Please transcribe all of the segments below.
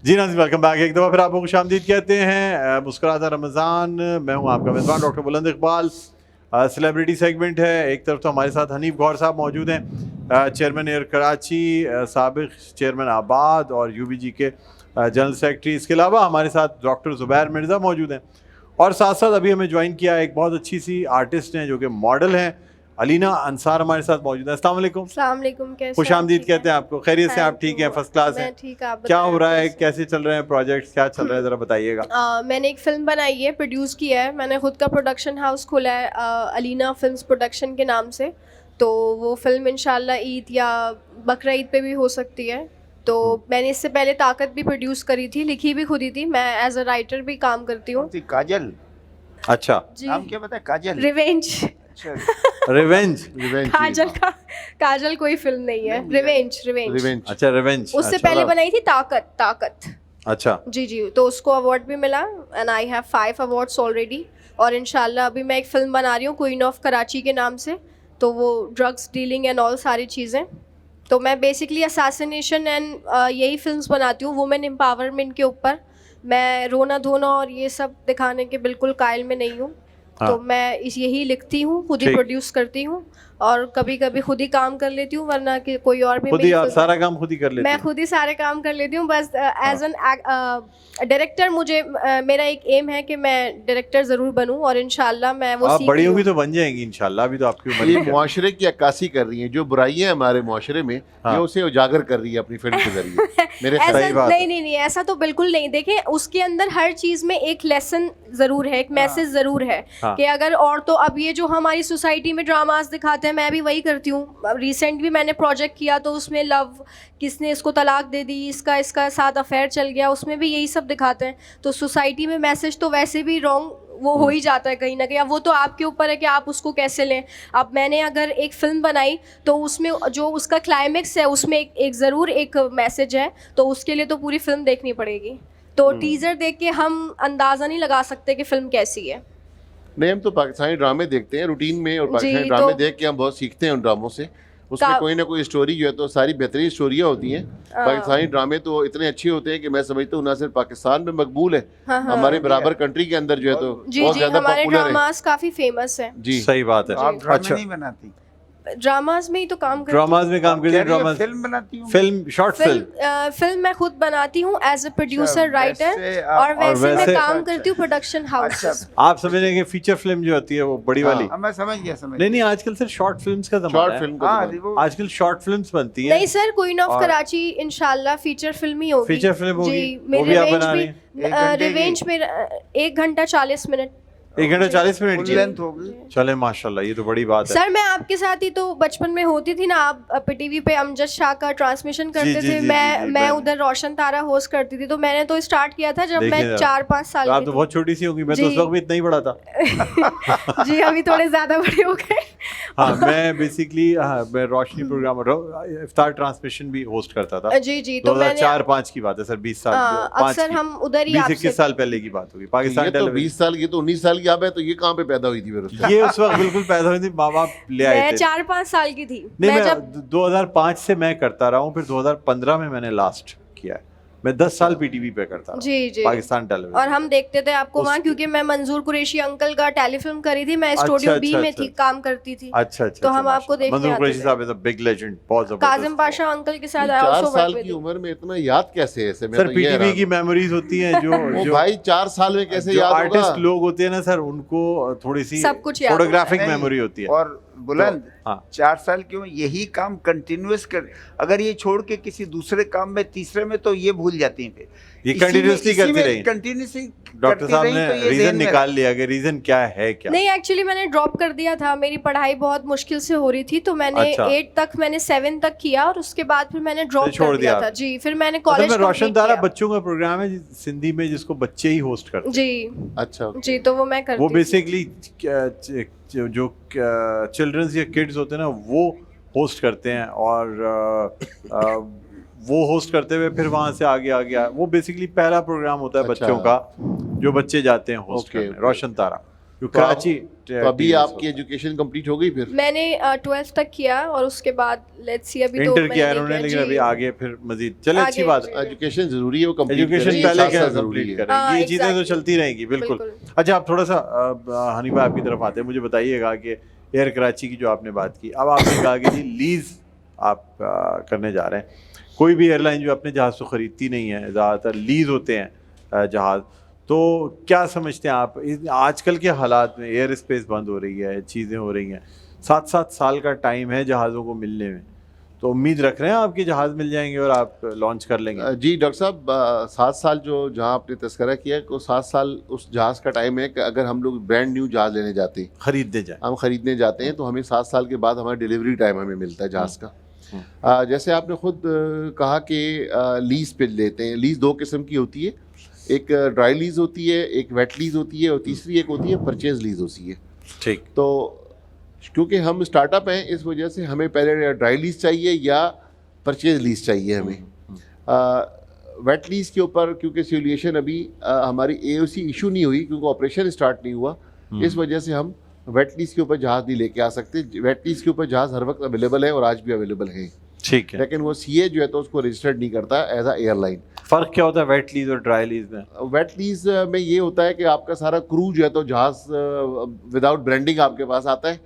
जी नाज़रीन, welcome back. एक दफ़ा फिर आपको खुशामदीद कहते हैं मुस्कुराता रमज़ान। मैं हूं आपका मेज़बान डॉक्टर बुलंद इकबाल। सेलिब्रिटी सेगमेंट है। एक तरफ तो हमारे साथ हनीफ गौर साहब मौजूद हैं, चेयरमैन एयर कराची, साबिक चेयरमैन आबाद और UBG के जनरल सेक्रेटरी। इसके अलावा हमारे साथ डॉक्टर ज़ुबैर मिर्ज़ा मौजूद हैं और साथ साथ अभी हमें ज्वाइन किया एक बहुत अच्छी सी आर्टिस्ट हैं जो कि मॉडल हैं, अलीना अंसार हमारे साथ मौजूद है। अस्सलाम वालेकुम। कैसे खुशामदीद कहते हैं आपको। खैरियत से? आप ठीक हैं? फर्स्ट क्लास हैं? ठीक। आप क्या हो रहा है, कैसे चल रहे हैं प्रोजेक्ट्स, क्या चल रहा है, ज़रा बताइएगा। मैंने एक फ़िल्म बनाई है, प्रोड्यूस किया है। मैंने खुद का प्रोडक्शन हाउस खोला है अलीना फिल्म्स प्रोडक्शन के नाम से। तो वो फिल्म इंशाल्लाह ईद या बकरा ईद पे भी हो सकती है। तो मैंने इससे पहले ताकत भी प्रोड्यूस करी थी, लिखी भी खुद ही थी। मैं एज अ राइटर भी काम करती हूँ। काजल, अच्छा, नाम क्या पता है? काजल, रिवेंज। रिवेंज। काजल कोई फिल्म नहीं है, रिवेंज। अच्छा, रिवेंज। उससे पहले बनाई थी ताकत। अच्छा जी, तो उसको अवार्ड भी मिला and I have 5 awards already. और इंशाल्लाह अभी मैं एक फ़िल्म बना रही हूँ क्वीन ऑफ कराची के नाम से। तो वो ड्रग्स डीलिंग एंड ऑल सारी चीज़ें। तो मैं बेसिकली असैसिनेशन एंड यही फिल्म्स बनाती हूँ वुमेन एम्पावरमेंट के ऊपर। मैं रोना धोना और ये सब दिखाने के बिल्कुल कायल में नहीं हूँ। हाँ। तो मैं यही लिखती हूँ, खुद ही प्रोड्यूस करती हूँ और कभी कभी खुद ही काम कर लेती हूँ, वरना कि कोई और भी खुद ही आप सारा काम खुद ही कर लेते मैं हैं? खुद ही सारे काम कर लेती हूँ। बस एज एन डायरेक्टर मुझे मेरा एक एम है कि मैं डायरेक्टर ज़रूर बनूँ और इंशाल्लाह मैं वो आप सीख बड़ी रही होंगी हूँ। तो बन जाएंगी इंशाल्लाह। अभी तो आपकी उम्र ये है। मुआशरे की अक्कासी कर रही हैं, जो बुराइयां हमारे मुआशरे में हाँ। ये उसे उजागर कर रही है अपनी फिल्म के जरिए। मेरे ऐसा सही बात है। नहीं, ऐसा तो बिल्कुल नहीं। देखें, उसके अंदर हर चीज़ में एक लेसन ज़रूर है, एक मैसेज ज़रूर है हाँ। कि अगर और तो अब ये जो हमारी सोसाइटी में ड्रामास दिखाते हैं, मैं भी वही करती हूँ। रिसेंट भी मैंने प्रोजेक्ट किया तो उसमें लव, किसने इसको तलाक दे दी, इसका साथ अफेयर चल गया, उसमें भी यही सब दिखाते हैं। तो सोसाइटी में मैसेज तो वैसे भी रॉन्ग वो हो ही जाता है कहीं ना कहीं। अब वो तो आपके ऊपर है कि आप उसको कैसे लें। अब मैंने अगर एक फ़िल्म बनाई तो उसमें जो उसका क्लाइमेक्स है उसमें एक ज़रूर एक मैसेज है, तो उसके लिए तो पूरी फिल्म देखनी पड़ेगी। तो टीज़र देख के हम अंदाज़ा नहीं लगा सकते कि फ़िल्म कैसी है। नहीं, हम तो पाकिस्तानी ड्रामे देखते हैं रूटीन में, और पाकिस्तानी जी, ड्रामे तो देख के हम बहुत सीखते हैं उन ड्रामों से। उसमें कोई ना कोई स्टोरी जो है तो सारी बेहतरीन स्टोरियाँ होती हैं। पाकिस्तानी ड्रामे तो इतने अच्छे होते हैं कि मैं समझता हूँ ना सिर्फ पाकिस्तान में मकबूल है, हमारे बराबर कंट्री के अंदर जो है तो बहुत ज़्यादा हमारे पॉपुलर है। ड्रामास काफ़ी फेमस है। जी, सही बात है। आप ड्रामे अच्छा, नहीं बनाती? ड्रामास में ही तो काम करती ड्रामाज में काम करते हैं। ड्रामाज, फिल्म बनाती हूँ? Film, short film. फिल्म मैं खुद बनाती हूँ एज ए प्रोड्यूसर राइटर। वैसे और वैसे मैं वैसे- काम करती हूँ प्रोडक्शन हाउस। अच्छा। आप समझ रहे हैं कि फीचर फिल्म जो होती है वो बड़ी वाली? हाँ, मैं समझ गया। नहीं, आजकल सिर्फ शॉर्ट फिल्म्स का जमाना शॉर्ट है। फिल्म का हाँ, जमाना। वो आजकल शॉर्ट फिल्म्स बनती हैं। नहीं सर, क्वीन ऑफ और- कराची इंशाल्लाह फीचर फिल्म ही होगी। फीचर फिल्म होगी, जी, वो भी आप बना रही हैं? एक घंटे की? रिवेंज में 1 घंटा 40 मिनट। 1 घंटा 40 मिनट फुल की? लेंथ होगी। चले माशाल्लाह, ये तो बड़ी बात है। सर मैं आपके साथ ही तो बचपन में होती थी ना। आप टीवी पे अमजद शाह का ट्रांसमिशन करते जी, थे। जी, मैं जी, मैं उधर रोशन तारा होस्ट करती थी। तो मैंने तो स्टार्ट किया था जब मैं देखिए, 4-5 साल तो आप की तो थी। बहुत छोटी सी होंगी। मैं तो जी। उस वक्त भी इतना ही बड़ा था। जी, अभी थोड़े ज़्यादा बड़े हो गए। हाँ, मैं बेसिकली मैं रोशनी प्रोग्राम इफ्तार ट्रांसमिशन भी होस्ट करता था। जी, तो मैंने 2004-5 की बात है सर, 20 साल अक्सर हम उधर ही 20-21 साल पहले की बात होगी। तो पाकिस्तान ये तो टेलीविजन 20 साल की, तो 19 साल की आप है, तो ये कहाँ पे पैदा हुई थी फिर उससे? ये उस वक्त बिल्कुल पैदा हुई थी, माँ बाप ले आए मैं थे। 4-5 साल की थी। नहीं, मैं जब 2005 से मैं करता रहा हूँ, फिर 2015 में मैंने लास्ट किया है। मैं 10 साल पीटीवी पे करता रहा, जी। पाकिस्तान टेलीविजन। और हम देखते थे आपको वहाँ, क्योंकि मैं मंजूर कुरैशी अंकल का टेलीफिल्म करी थी। मैं स्टूडियो बी में थी, काम करती थी। अच्छा, तो हम आपको देखने मंजूर आते कुरैशी थे। साहब इज अ बिग लेजेंड, बहुत जबरदस्त। काजिम पाशा अंकल के साथ 4 also साल work की with उम्र में इतना याद कैसे है? ऐसे मैं सर तो ये पीटीवी हैरान की मेमोरीज होती हैं जो हूँ। जो भाई 4 साल में कैसे जो याद होगा? आर्टिस्ट लोग होते हैं ना सर, उनको थोड़ी सी सब कुछ याद फोटोग्राफिक नहीं, मेमोरी होती है। और बुलंद हाँ। 4 साल क्यों, यही काम कंटिन्यूअस कर, अगर ये छोड़ के किसी दूसरे काम में, तीसरे में, तो ये भूल जाती हैं। फिर ये कंटिन्यूअसली करती रही। कंटिन्यूसली डॉक्टर साहब ने रीजन निकाल लिया कि रीजन क्या है, क्या नहीं, एक्चुअली मैंने ड्रॉप कर दिया था। मेरी पढ़ाई बहुत मुश्किल से हो रही थी, तो मैंने अच्छा। 8 तक, मैंने 7 तक किया और उसके बाद फिर मैंने ड्रॉप छोड़ कर दिया दिया। था। जी, फिर मैंने असल कॉलेज में रोशन कंप्लीट तारा किया। बच्चों का प्रोग्राम है सिंधी में, जिसको बच्चे ही होस्ट करते हैं। जी अच्छा, जी, तो वो मैं करती वो थी। बेसिकली जो चिल्ड्रंस या किड्स होते हैं ना, वो होस्ट करते हैं। और वो होस्ट करते हुए फिर वहाँ से आगे वो बेसिकली पहला प्रोग्राम होता है अच्छा। बच्चों का, जो बच्चे जाते हैं होस्ट ओके, करने। रोशन तारा कराची तो अभी आपकी एजुकेशन कंप्लीट हो गई फिर? मैंने 12th तक किया और उसके बाद लेट्स सी अभी 2 इंटर महीने किया इन्होंने, लेकिन जी। अभी आगे फिर मजीद चले, अच्छी आगे, बात जी। है। एजुकेशन जरूरी है, वो कंप्लीट एजुकेशन जी, पहले जी, क्या जरूरी कंप्लीट है। करें, हाँ, ये चीज़ें तो exactly। चलती रहेंगी, बिल्कुल। बिल्कुल। अच्छा, आप थोड़ा सा हनीफा आपकी तरफ आते हैं, मुझे बताइएगा कि एयर कराची की जो आपने बात की, अब आपने कहा कि जी लीज़ आप करने जा रहे हैं। कोई भी एयरलाइन जो अपने जहाज़ को ख़रीदती नहीं है, ज़्यादातर लीज़ होते हैं जहाज़, तो क्या समझते हैं आप आजकल के हालात में एयर स्पेस बंद हो रही है, चीज़ें हो रही हैं, 7-7 साल का टाइम है जहाज़ों को मिलने में, तो उम्मीद रख रहे हैं आपके जहाज़ मिल जाएंगे और आप लॉन्च कर लेंगे? जी डॉक्टर साहब, 7 साल जो जहाँ आपने तस्करा किया, को 7 साल उस जहाज़ का टाइम है कि अगर हम लोग ब्रांड न्यू जहाज़ लेने जाते हैं, खरीदने जाए, हम ख़रीदने जाते हैं, तो हमें 7 साल के बाद हमारा डिलीवरी टाइम हमें मिलता है जहाज़ का। जैसे आपने खुद कहा कि लीज़ पे लेते हैं। लीज़ 2 किस्म की होती है, एक ड्राई लीज़ होती है, एक वेट लीज़ होती है, और तीसरी एक होती है परचेज़ लीज़ होती है। ठीक। तो क्योंकि हम स्टार्टअप हैं, इस वजह से हमें पहले ड्राई लीज़ चाहिए या परचेज़ लीज़ चाहिए हमें। वेट लीज़ के ऊपर क्योंकि सिमुलेशन अभी हमारी AOC इशू नहीं हुई, क्योंकि ऑपरेशन स्टार्ट नहीं हुआ, इस वजह से हम वेट लीज़ के ऊपर जहाज़ नहीं लेके आ सकते। वेट लीज़ के ऊपर जहाज़ हर वक्त अवेलेबल है और आज भी अवेलेबल है, ठीक है। लेकिन वो CA जो है तो उसको रजिस्टर्ड नहीं करता एज अ एयरलाइन। फ़र्क क्या होता है वेट लीज़ और ड्राई लीज़ में? वेट लीज़ में ये होता है कि आपका सारा क्रू जो है तो जहाज़ विदाउट ब्रांडिंग आपके पास आता है,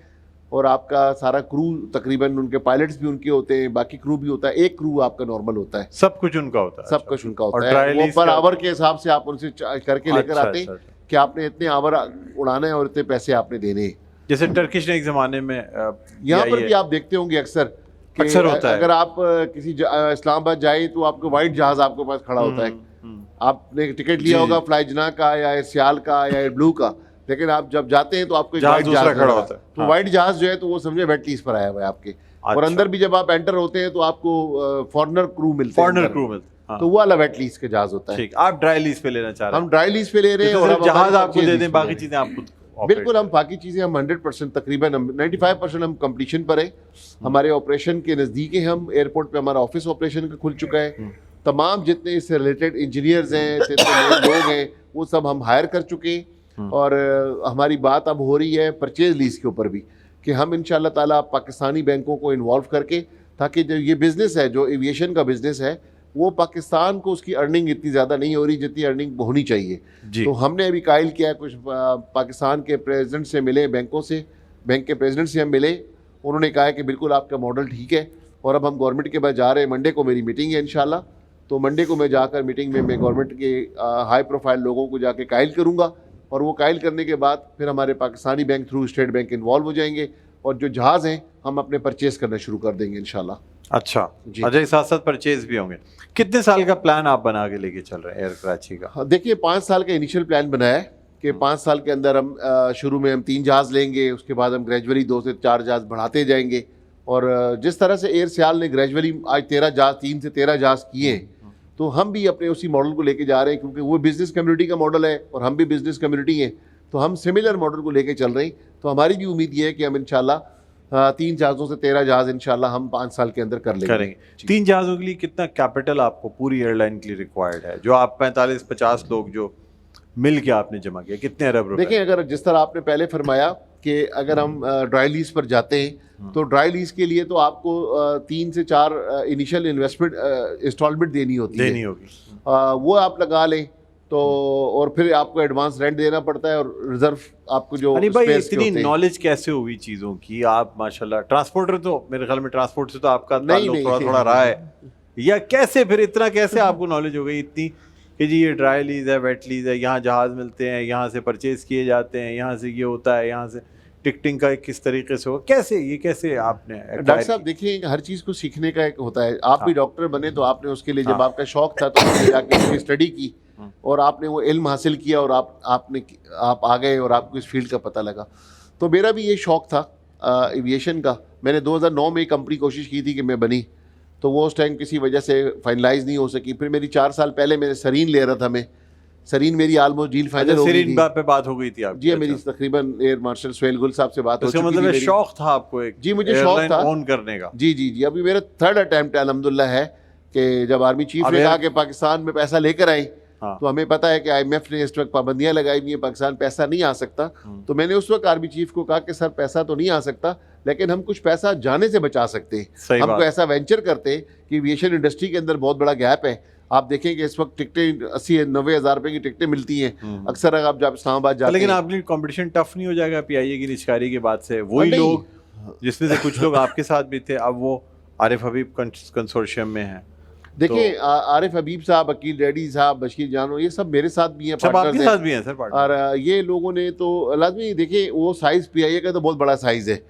और आपका सारा क्रू तकरीबन, उनके पायलट्स भी उनके होते हैं, बाकी क्रू भी होता है, एक क्रू आपका नॉर्मल होता है, सब कुछ उनका होता है? सब कुछ उनका और होता dry है। वो lease पर का- आवर के हिसाब से आप उनसे करके लेकर अच्छा, आते हैं अच्छा, कि आपने इतने आवर उड़ाना है और इतने पैसे आपने देने हैं। जैसे टर्किश ने एक ज़माने में यहाँ पर भी आप देखते होंगे अक्सर कि अक्सर होता है। अगर आप किसी इस्लामाबाद जाए तो आपको वाइट जहाज़ आपके पास खड़ा होता है, आपने टिकट लिया जी, होगा जी। फ्लाई जना का या एयर सियाल का या एयर ब्लू का, लेकिन आप जब जाते हैं तो आपको एक जहाज वाइट दूसरा जहाज खड़ा खड़ा होता है। तो हाँ। वाइट जहाज जो है तो वो समझे वेट लीज पर आया हुआ है आपके। और अच्छा। अंदर भी जब आप एंटर होते हैं तो आपको फॉरनर क्रू मिलते हैं फॉरनर अंदर। क्रू मिलता है, हाँ। तो वो वाला वेट लीज का जहाज होता है। ठीक, आप ड्राई लीज पे लेना चाह रहे हैं? हम ड्राई लीज पे ले रहे हैं तो और सिर्फ अब जहाज हमारी आपको purchase दे lease दें, पे बाकी ले रहे हैं। चीज़ें आप खुद बिल्कुल, हम बाकी चीज़ें हम 100% तकरीबन 95% हम कंप्लीशन पर है। हमारे ऑपरेशन के नज़दीक है, हम एयरपोर्ट पे हमारा ऑफिस ऑपरेशन का खुल चुका है। तमाम जितने इससे रिलेटेड इंजीनियर्स हैं, जितने लोग हैं, वो सब हम हायर कर चुके हैं। और हमारी बात अब हो रही है परचेज लीज के ऊपर भी, कि हम इंशाल्लाह ताला पाकिस्तानी बैंकों को इन्वॉल्व करके, ताकि जो ये बिज़नेस है, जो एविएशन का बिज़नेस है, वो पाकिस्तान को उसकी अर्निंग इतनी ज़्यादा नहीं हो रही जितनी अर्निंग होनी चाहिए। जी। तो हमने अभी कायल किया, कुछ पाकिस्तान के प्रेसिडेंट से मिले, बैंकों से, बैंक के प्रेसिडेंट से हम मिले, उन्होंने कहा है कि बिल्कुल आपका मॉडल ठीक है। और अब हम गवर्नमेंट के पास जा रहे हैं, मंडे को मेरी मीटिंग है इंशाल्लाह, तो मंडे को मैं जाकर मीटिंग में मैं गवर्नमेंट के हाई प्रोफाइल लोगों को जाके कायल करूँगा, और वो कायल करने के बाद फिर हमारे Pakistani bank through state bank involve हो जाएंगे, और जो जहाज़ हैं हम अपने परचेज़ करना शुरू कर देंगे इंशाल्लाह। अच्छा जी। अच्छा, साथ साथ परचेज भी होंगे। कितने साल का प्लान आप बना के लेके चल रहे हैं एयर कराची का? हाँ, देखिए 5 साल का इनिशियल प्लान बनाया है कि 5 साल के अंदर हम शुरू में हम 3 जहाज़ लेंगे, उसके बाद हम ग्रेजुअली 2 से 4 जहाज़ बढ़ाते जाएंगे। और जिस तरह से एयर सियाल ने ग्रेजुअली आज 13 जहाज़, 3 से 13 जहाज़ किए हैं, तो हम भी अपने उसी मॉडल को लेके जा रहे हैं, क्योंकि वो बिज़नेस कम्युनिटी का मॉडल है और हम भी बिज़नेस कम्युनिटी हैं, तो हम सिमिलर मॉडल को लेके चल रहे हैं। तो हमारी भी उम्मीद ये है कि हम इंशाल्लाह 3 जहाज़ों से 13 जहाज़ इंशाल्लाह हम 5 साल के अंदर कर लेंगे। करेंगे। 3 जहाज़ों के लिए कितना कैपिटल आपको पूरी एयरलाइन के लिए रिक्वायर्ड है, जो आप 45-50 लोग जो मिल के आपने जमा किया, कितने अरब रुपए? देखिए, अगर जिस तरह आपने पहले फरमाया कि अगर हम ड्राई लीज पर जाते हैं, तो ड्राई लीज के लिए तो आपको 3 से 4 इनिशियल इन्वेस्टमेंट इंस्टॉलमेंट देनी होगी। वो आप लगा लें तो, और फिर आपको एडवांस रेंट देना पड़ता है, और रिजर्व आपको जो अरे भाई, spares के इतनी होते हैं। नॉलेज कैसे हुई चीज़ों की? आप माशाल्लाह ट्रांसपोर्टर, तो मेरे ख्याल में ट्रांसपोर्ट से तो आपका ताल्लुक नहीं। थोड़ा थोड़ा रहा है, या कैसे फिर इतना कैसे आपको नॉलेज हो गई इतनी कि जी ये ड्राई लीज है, वेट लीज है, यहाँ जहाज़ मिलते हैं, यहाँ से परचेज किए जाते हैं, यहाँ से ये होता है, यहाँ से टिकटिंग का किस तरीके से हो, कैसे आपने डॉक्टर साहब देखिए, हर चीज़ को सीखने का एक होता है। आप भी डॉक्टर बने तो आपने उसके लिए, जब आपका शौक था तो आपने जाके उसकी स्टडी की और आपने वो इल्म हासिल किया, और आप आ गए और आपको इस फील्ड का पता लगा। तो मेरा भी ये शौक था एविएशन का। मैंने 2009 में कंपनी कोशिश की थी कि मैं बनी, तो वो उस टाइम किसी वजह से फाइनलाइज नहीं हो सकी। फिर मेरी 4 साल पहले मैंने सरीन ले रहा था, मैं सरीन मेरी ऑलमोस्ट डील फाइनल हो गई थी। पे बात हो गई थी आपकी? जी, मेरी तकरीबन एयर मार्शल सुहेल गुल साहब से बात हो चुकी मतलब थी। शौक था आपको एक? जी, मुझे शौक था ऑन करने का। जी। अभी मेरा 3rd अटैम्प्ट अल्हम्दुलिल्लाह है कि जब आर्मी चीफ ने कहा कि पाकिस्तान में पैसा लेकर आए, हाँ। तो हमें पता है कि IMF ने इस वक्त पाबंदियां लगाई हुई हैं, पाकिस्तान पैसा नहीं आ सकता। तो मैंने उस वक्त आर्मी चीफ को कहा कि सर पैसा तो नहीं आ सकता, लेकिन हम कुछ पैसा जाने से बचा सकते हैं। सही हम बात। कोई ऐसा वेंचर करते कि एविएशन इंडस्ट्री के अंदर बहुत बड़ा गैप है। आप देखेंगे इस वक्त टिकटें 80-90 हज़ार रुपए की टिकटें मिलती हैं। अक्सर अगर आप जब इस्लामाबाद जाते लेकिन हैं, आपके लिए कंपटीशन टफ नहीं हो जाएगा PIA की निष्कारी के बाद से? वही नहीं। लोग जिसमें से कुछ लोग आपके साथ भी थे, अब वो आरिफ हबीब कंसोर्शियम में हैं। देखिए आरिफ हबीब साहब, अकील रेड्डी साहब, बशीर जानो, ये सब मेरे साथ भी हैं, सब partners आपके हैं। साथ भी हैं सर पार्टनर? और ये लोगों ने तो लाजमी देखिए, वो साइज़ PIA का तो बहुत बड़ा साइज़ है,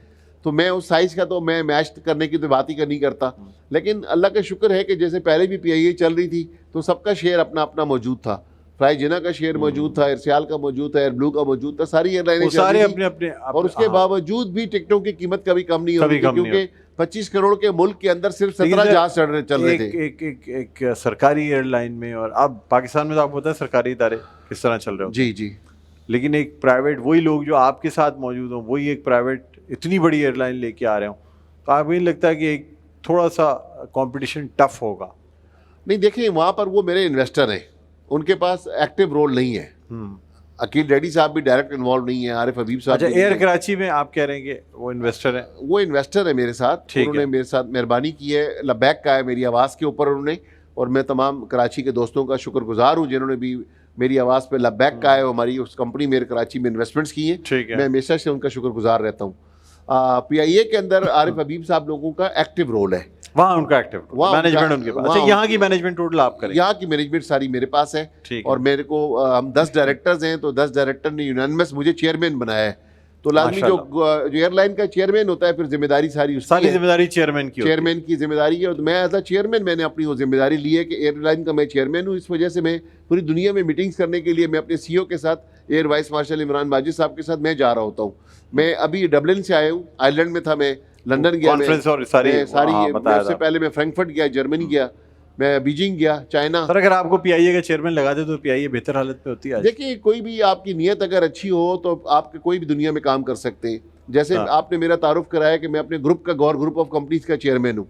तो मैं उस साइज़ का तो मैं मैच करने की तो बात ही नहीं करता। लेकिन अल्लाह का शुक्र है कि जैसे पहले भी PIA चल रही थी तो सबका शेयर अपना अपना मौजूद था। फ्लाई जिना का शेयर मौजूद था, एयरसियाल का मौजूद था, एयर ब्लू का मौजूद था, सारी एयरलाइनें वो चल सारे रही थी। अपने अपने और उसके बावजूद भी टिकटों की कीमत कभी कम नहीं हो कभी रही थी, कम नहीं क्योंकि 25 करोड़ के मुल्क के अंदर सिर्फ लेकिन 17 सर, जहाज चल रहे थे। एक सरकारी एयरलाइन में, और अब पाकिस्तान में तो आपको पता है सरकारी इदारे किस तरह चल रहे हो। जी जी। लेकिन एक प्राइवेट, वही लोग जो आपके साथ मौजूद हो, वही एक प्राइवेट इतनी बड़ी एयरलाइन लेके आ रहे हो, तो आपको नहीं लगता है कि एक थोड़ा सा कंपटीशन टफ होगा? नहीं देखिए, वहाँ पर वो मेरे इन्वेस्टर हैं, उनके पास एक्टिव रोल नहीं है। अकील रेड्डी साहब भी डायरेक्ट इन्वॉल्व नहीं है, आरिफ हबीब साहब अच्छा, भी नहीं एयर है। कराची में आप कह रहे हैं कि वो इन्वेस्टर हैं? वो इन्वेस्टर है मेरे साथ, ठीक उन्होंने है। मेरे साथ मेहरबानी की है, लबैक का है मेरी आवाज़ के ऊपर उन्होंने, और मैं तमाम कराची के दोस्तों का शुक्रगुजार हूँ जिन्होंने भी मेरी आवाज़ पे लबैक का है, हमारी उस कंपनी मेरे कराची में इन्वेस्टमेंट्स की हैं। ठीक है। मैं हमेशा से उनका शुक्रगुजार रहता हूँ। PIA के अंदर आरिफ हबीब साहब लोगों का एक्टिव रोल है, वहाँ उनका एक्टिव वहाँ मैनेजमेंट उनका- उनके पास। वहाँ अच्छा, यहाँ की मैनेजमेंट टोटल आप करें? यहाँ की मैनेजमेंट सारी मेरे पास है। ठीक है। और मेरे को हम 10 डायरेक्टर्स हैं, तो 10 डायरेक्टर ने यूनानिमस मुझे चेयरमैन बनाया है। तो लाजमी जो एयरलाइन का चेयरमैन होता है, फिर जिम्मेदारी सारी उसकी सारी है। जिम्मेदारी चेयरमैन की होती है। चेयरमैन की जिम्मेदारी है, तो मैं एज अ चेयरमैन मैंने अपनी वो जिम्मेदारी ली है कि एयरलाइन का मैं चेयरमैन हूँ। इस वजह से मैं पूरी दुनिया में मीटिंग्स करने के लिए मैं अपने CEO के साथ, air vice marshal Imran Majid साहब के साथ मैं जा रहा होता हूँ। मैं अभी डबलिन से आया हूँ, आयरलैंड में था, मैं लंदन गया, कॉन्फ्रेंस और सारी हाँ, बताया उससे था। पहले मैं फ्रैंकफर्ट गया, जर्मनी गया, मैं बीजिंग गया, चाइना। सर, अगर आपको PIA का चेयरमैन लगा दे तो PIA बेहतर हालत में होती है आज? देखिए, कोई भी आपकी नीयत अगर अच्छी हो तो आप कोई भी दुनिया में काम कर सकते हैं। जैसे हाँ। आपने मेरा तारुफ कराया कि मैं अपने ग्रुप का, गौर ग्रुप ऑफ कंपनीज का चेयरमैन हूँ,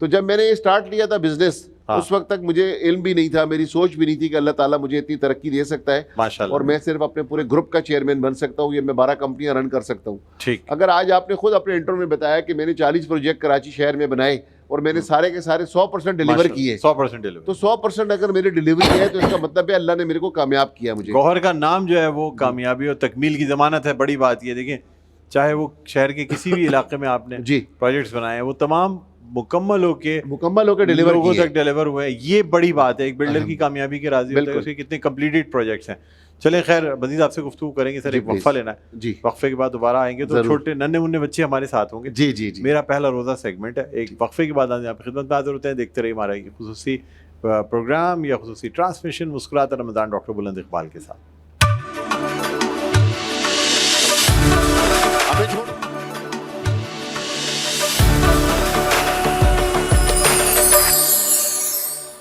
तो जब मैंने ये स्टार्ट लिया था बिजनेस, हाँ। उस वक्त तक मुझे इल्म भी नहीं था, मेरी सोच भी नहीं थी कि अल्लाह ताला मुझे इतनी तरक्की दे सकता है माशाल्लाह। और मैं सिर्फ अपने पूरे ग्रुप का चेयरमैन बन सकता हूँ, ये मैं 12 कंपनियां रन कर सकता हूँ। ठीक। अगर आज आपने खुद अपने इंटरव्यू में बताया कि मैंने 40 प्रोजेक्ट कराची शहर में बनाए और मैंने सारे के सारे 100% डिलीवर किए, 100% डिलीवर। तो 100% अगर मेरी डिलीवरी है तो इसका मतलब है अल्लाह ने मेरे को कामयाब किया। मुझे गौहर का नाम जो है वो कामयाबी और तकमील की जमानत है। बड़ी बात ये देखिए, चाहे वो शहर के किसी भी इलाके में आपने जी प्रोजेक्ट्स बनाए हैं, वो तमाम मुकम्मल होकर डिलीवर लोगों किए। तक डिलीवर हुए हैं। ये बड़ी बात है। एक बिल्डर की कामयाबी के राजी होता है बिल्कुल। उसके कितने कंप्लीटेड प्रोजेक्ट्स हैं। चलें, खैर मजीद आपसे गुफ्तगू करेंगे सर, जी, एक वक्फा प्लीज। लेना है। जी वक्फे के बाद दोबारा आएंगे तो जरूर। छोटे नन्हे मुन्ने बच्चे हमारे साथ होंगे। जी जी जी। मेरा पहला रोज़ा सेगमेंट है। एक वक्फे के बाद आज आपकी खिदमत में हाजिर होते हैं। देखते रहिए हमारा ये खुसूसी प्रोग्राम या खुसूसी ट्रांसमिशन मुस्कुराता रमज़ान डॉक्टर बुलंद इकबाल के साथ।